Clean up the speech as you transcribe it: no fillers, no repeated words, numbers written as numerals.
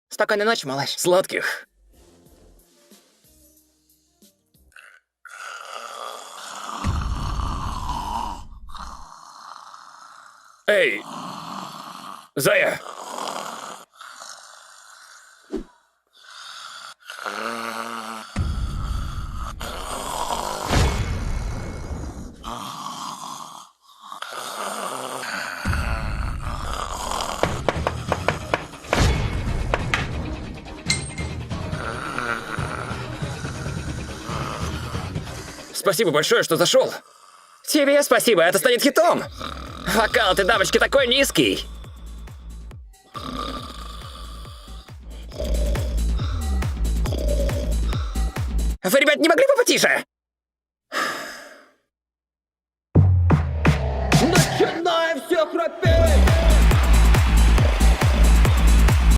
Спокойной ночи, малыш. Сладких. Эй! Зая! Спасибо большое, что зашел. Тебе спасибо, это станет хитом. Вокал ты, дамочки, такой низкий. Вы, ребят, не могли бы потише?